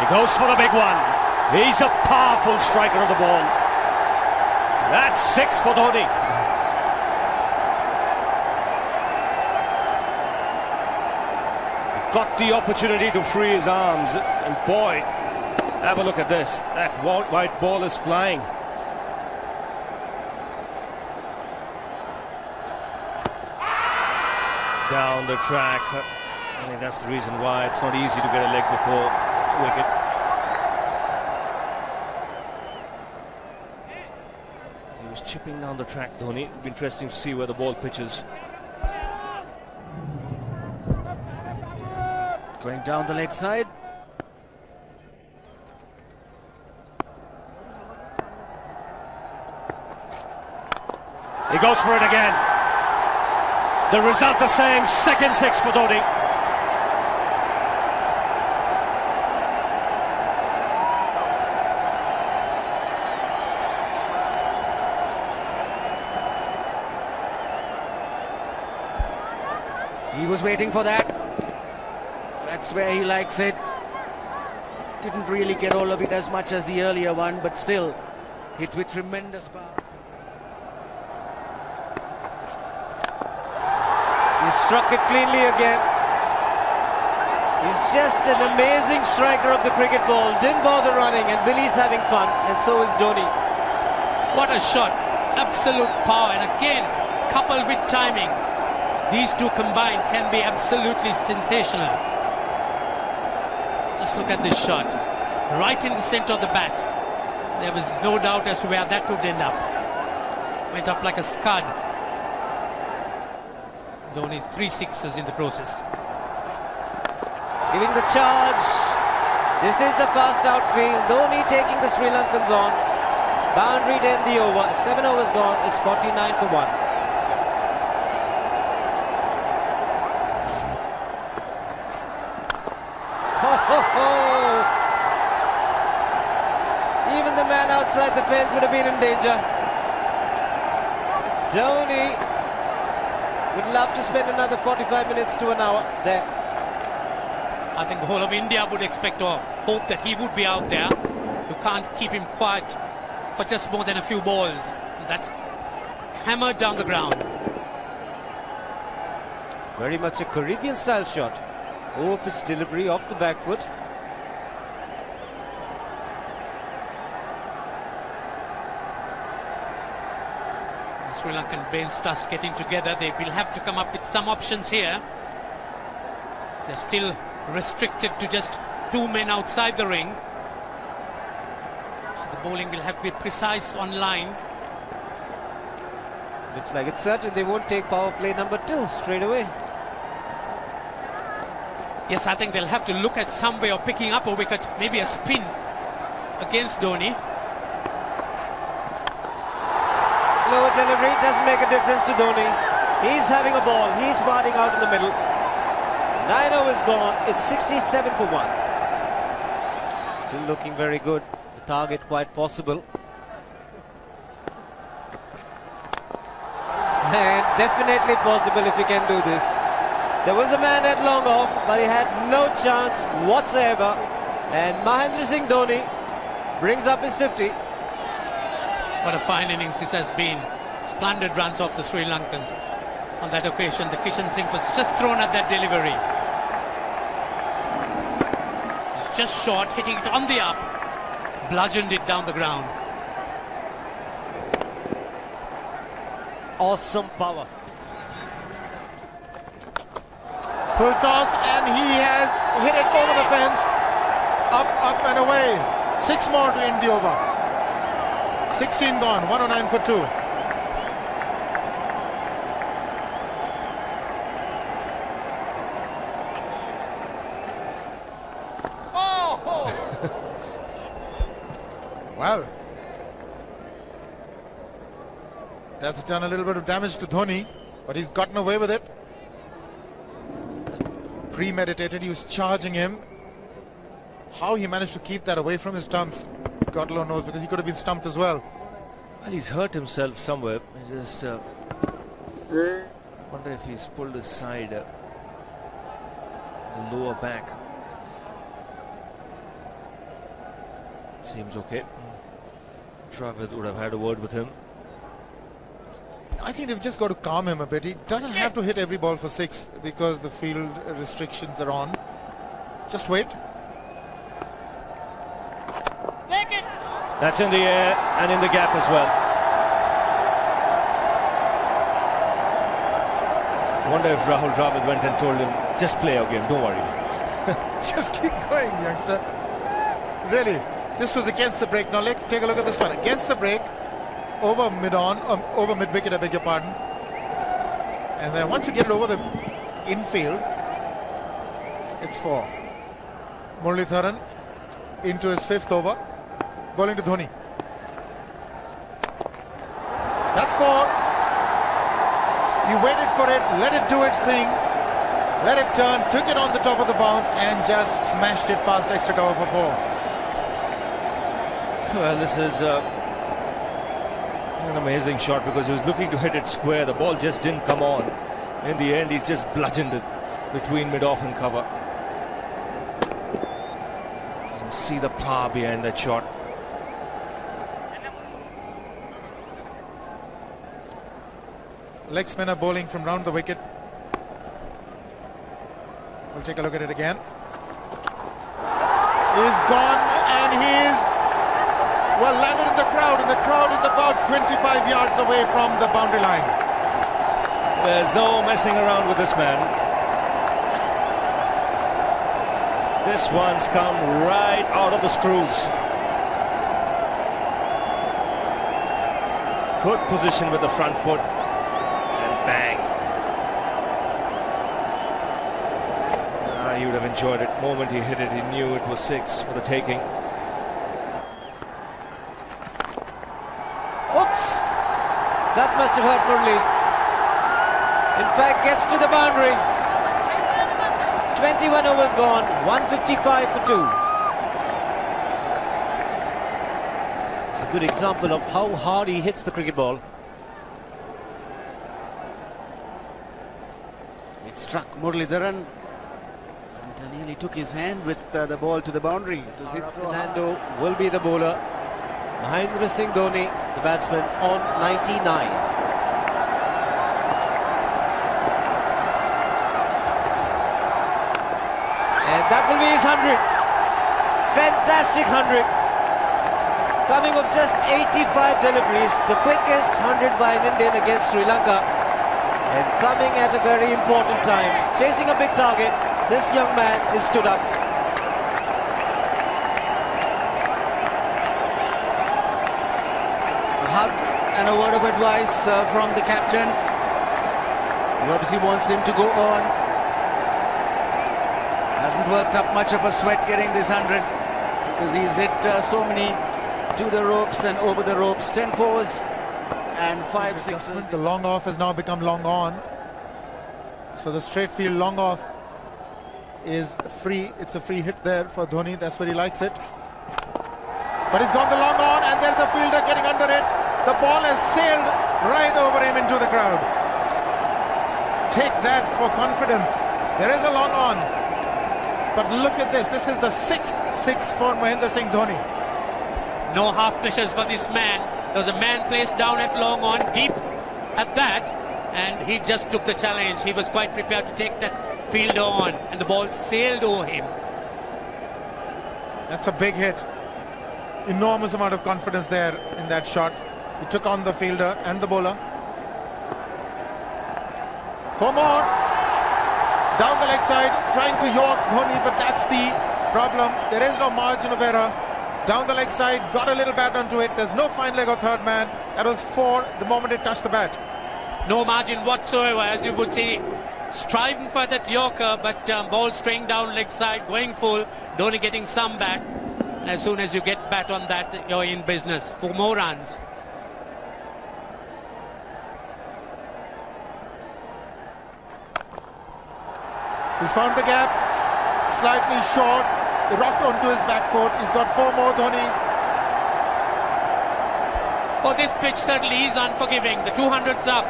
goes for the big one. He's a powerful striker of the ball. That's 6 for Dhoni. Got the opportunity to free his arms, and boy, have a look at this. That white ball is flying. Down the track. I think that's the reason why it's not easy to get a leg before wicket. He was chipping down the track, Dhoni. It'll be interesting to see where the ball pitches. Going down the leg side. He goes for it again. The result the same, second 6 for Dhoni. He was waiting for that. That's where he likes it. Didn't really get all of it as much as the earlier one, but still hit with tremendous power. He struck it cleanly again. He's just an amazing striker of the cricket ball. Didn't bother running, and Billy's having fun, and so is Dhoni. What a shot. Absolute power, and again, coupled with timing. These two combined can be absolutely sensational. Just look at this shot. Right in the center of the bat. There was no doubt as to where that would end up. Went up like a scud. Dhoni 3 sixes in the process. Giving the charge. This is the fast outfield. Dhoni taking the Sri Lankans on. Boundary to end the over. 7 overs gone. It's 49 for 1. Even the man outside the fence would have been in danger. Dhoni would love to spend another 45 minutes to an hour there. I think the whole of India would expect or hope that he would be out there. You can't keep him quiet for just more than a few balls. That's hammered down the ground. Very much a Caribbean style shot. Over-pitch delivery off the back foot. The Sri Lankan bench starts getting together. They will have to come up with some options here. They're still restricted to just 2 men outside the ring. So the bowling will have to be precise on line. Looks like it's certain they won't take power play number 2 straight away. Yes, I think they'll have to look at some way of picking up a wicket, maybe a spin against Dhoni. Slower delivery doesn't make a difference to Dhoni. He's having a ball, he's parting out in the middle. 9 overs gone, it's 67 for 1. Still looking very good, the target quite possible. And definitely possible if he can do this. There was a man at long off, but he had no chance whatsoever. And Mahendra Singh Dhoni brings up his 50. What a fine innings this has been. Splendid runs off the Sri Lankans. On that occasion, the Kishan Singh was just thrown at that delivery. It's just short, hitting it on the up. Bludgeoned it down the ground. Awesome power. Full toss, and he has hit it over the fence. Up and away. 6 more to end the over. 16 gone, 109 for 2. Oh! Well, that's done a little bit of damage to Dhoni, but he's gotten away with it. Premeditated, he was charging him. How he managed to keep that away from his stumps, God alone knows, because he could have been stumped as well. Well, he's hurt himself somewhere. I just wonder if he's pulled his side, the lower back. Seems okay. Dravid would have had a word with him. I think they've just got to calm him a bit. He doesn't have to hit every ball for 6 because the field restrictions are on. Just wait. That's in the air and in the gap as well. I wonder if Rahul Dravid went and told him, just play your game, don't worry. Just keep going, youngster. Really, this was against the break. Now take a look at this one. Against the break, over mid-wicket, I beg your pardon. And then once you get it over the infield, it's 4. Muralitharan into his 5th over, bowling to Dhoni. That's 4. He waited for it, let it do its thing, let it turn, took it on the top of the bounce and just smashed it past extra cover for 4. Well, this is an amazing shot because he was looking to hit it square. The ball just didn't come on. In the end, he's just bludgeoned it between mid-off and cover. You can see the power behind that shot. Leg spinner bowling from round the wicket. We'll take a look at it again. He's gone and he's landed in the crowd, and the crowd is about 25 yards away from the boundary line. There's no messing around with this man. This one's come right out of the screws. Good position with the front foot. Bang. He would have enjoyed it. The moment he hit it, he knew it was 6 for the taking. Oops! That must have hurt Murli. In fact, gets to the boundary. 21 overs gone, 155 for 2. It's a good example of how hard he hits the cricket ball. Struck Muralitharan and nearly took his hand with the ball to the boundary. It was hit so hard. Fernando will be the bowler. Mahendra Singh Dhoni, the batsman, on 99. And that will be his 100. Fantastic 100. Coming of just 85 deliveries, the quickest 100 by an Indian against Sri Lanka. And coming at a very important time, chasing a big target, this young man is stood up. A hug and a word of advice from the captain. He obviously wants him to go on. Hasn't worked up much of a sweat getting this 100 because he's hit so many to the ropes and over the ropes. 10 fours. And 5 sixes. The long off has now become long on. So the straight field long off is free. It's a free hit there for Dhoni. That's where he likes it. But he's gone the long on and there's a fielder getting under it. The ball has sailed right over him into the crowd. Take that for confidence. There is a long on. But look at this. This is the 6th 6 for Mahendra Singh Dhoni. No half measures for this man. There was a man placed down at long on, deep at that, and he just took the challenge. He was quite prepared to take that fielder on, and the ball sailed over him. That's a big hit. Enormous amount of confidence there in that shot. He took on the fielder and the bowler. 4 more. Down the leg side, trying to york Dhoni, but that's the problem. There is no margin of error. Down the leg side, got a little bat onto it. There's no fine leg or third man. That was 4 the moment it touched the bat. No margin whatsoever, as you would see. Striving for that yorker, but ball straying down leg side, going full. Dhoni getting some bat. And as soon as you get bat on that, you're in business for more runs. He's found the gap. Slightly short. Rocked onto his back foot. He's got 4 more, Dhoni. Oh, this pitch certainly is unforgiving. The 200's up.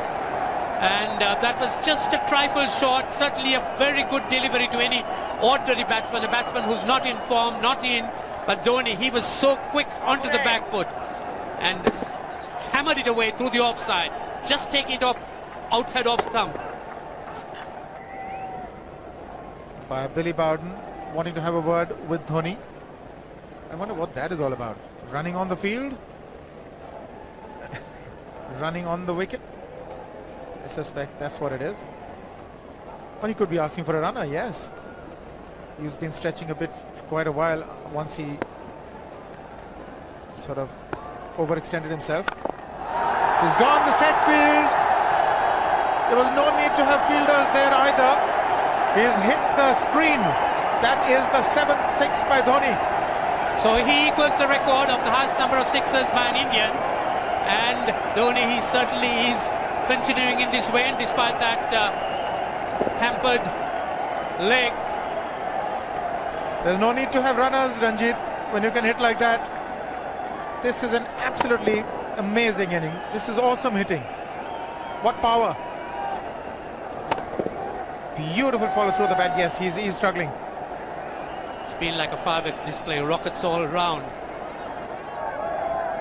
And that was just a trifle short. Certainly a very good delivery to any ordinary batsman. A batsman who's not in form, not in But Dhoni, he was so quick onto the back foot and hammered it away through the offside. Just take it off outside off stump. By Billy Bowden wanting to have a word with Dhoni. I wonder what that is all about. Running on the field? Running on the wicket? I suspect that's what it is. Or he could be asking for a runner, yes. He's been stretching a bit for quite a while once he sort of overextended himself. He's gone the straight field. There was no need to have fielders there either. He's hit the screen. That is the 7th 6 by Dhoni. So he equals the record of the highest number of sixes by an Indian. And Dhoni, he certainly is continuing in this way, and despite that hampered leg. There's no need to have runners, Ranjit, when you can hit like that. This is an absolutely amazing inning. This is awesome hitting. What power. Beautiful follow through the bat. Yes, he's struggling. It's been like a 5x display, rockets all round.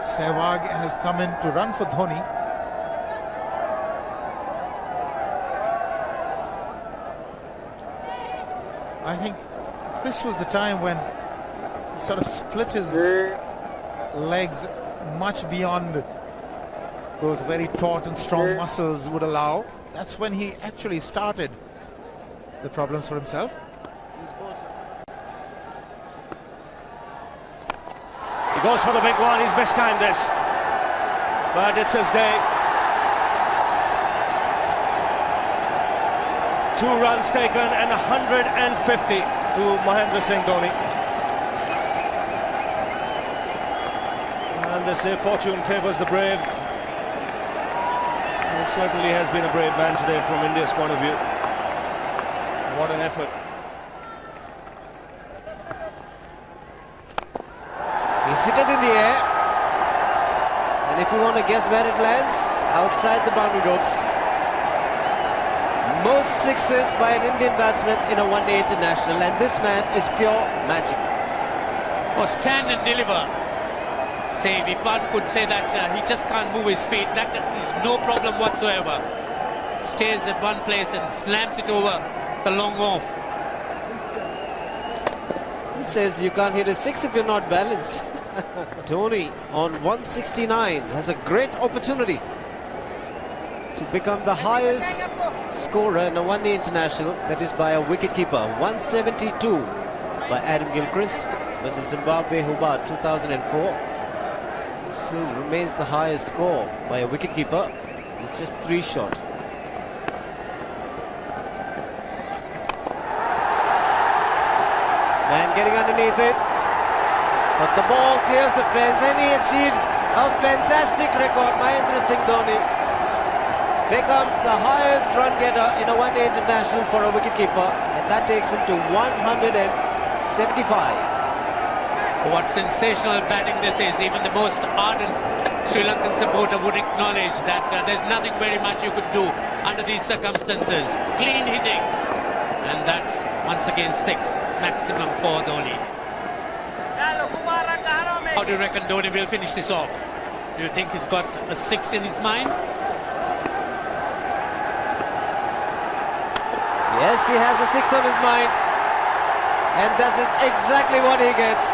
Sehwag has come in to run for Dhoni. I think this was the time when he sort of split his legs much beyond those very taut and strong muscles would allow. That's when he actually started the problems for himself. He goes for the big one. He's mistimed this, but it's his day. 2 runs taken and 150 to Mahendra Singh Dhoni. And they say fortune favours the brave. He certainly has been a brave man today from India's point of view. What an effort. He's hit it in the air. And if you want to guess where it lands, outside the boundary ropes. Most sixes by an Indian batsman in a one-day international, and this man is pure magic. Or stand and deliver. Say, if one could say that he just can't move his feet, that is no problem whatsoever. Stays at one place and slams it over the long off. Who says you can't hit a 6 if you're not balanced? Dhoni on 169 has a great opportunity to become the highest scorer in a one-day international, that is by a wicketkeeper. 172 by Adam Gilchrist versus Zimbabwe Hobart 2004. Still remains the highest score by a wicketkeeper. It's just 3 short. Man getting underneath it, but the ball clears the fence and he achieves a fantastic record. Mahendra Singh Dhoni becomes the highest run getter in a one-day international for a wicketkeeper, and that takes him to 175. What sensational batting this is. Even the most ardent Sri Lankan supporter would acknowledge that there's nothing very much you could do under these circumstances. Clean hitting, and that's once again 6 maximum for Dhoni. How do you reckon Dhoni will finish this off? Do you think he's got a 6 in his mind? Yes, he has a 6 on his mind, and that is exactly what he gets.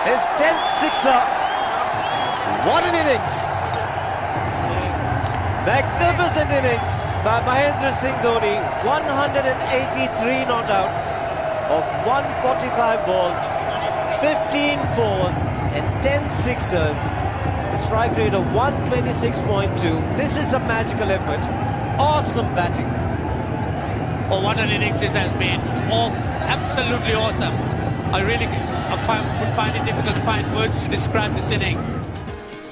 His 10th sixer. What an innings! Magnificent innings by Mahendra Singh Dhoni. 183 not out of 145 balls, 15 fours and 10 sixers. The strike rate of 126.2. This is a magical effort. Awesome batting. Oh, what an innings this has been. Oh, absolutely awesome. I really would find it difficult to find words to describe this innings.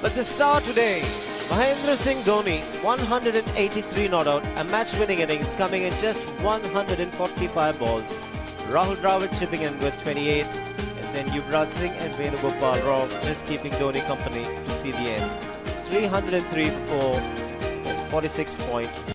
But the star today, Mahendra Singh Dhoni, 183 not out, a match-winning innings coming in just 145 balls. Rahul Dravid chipping in with 28, and then Yuvraj Singh and Venugopal Rao just keeping Dhoni company to see the end. 303 for 46.4.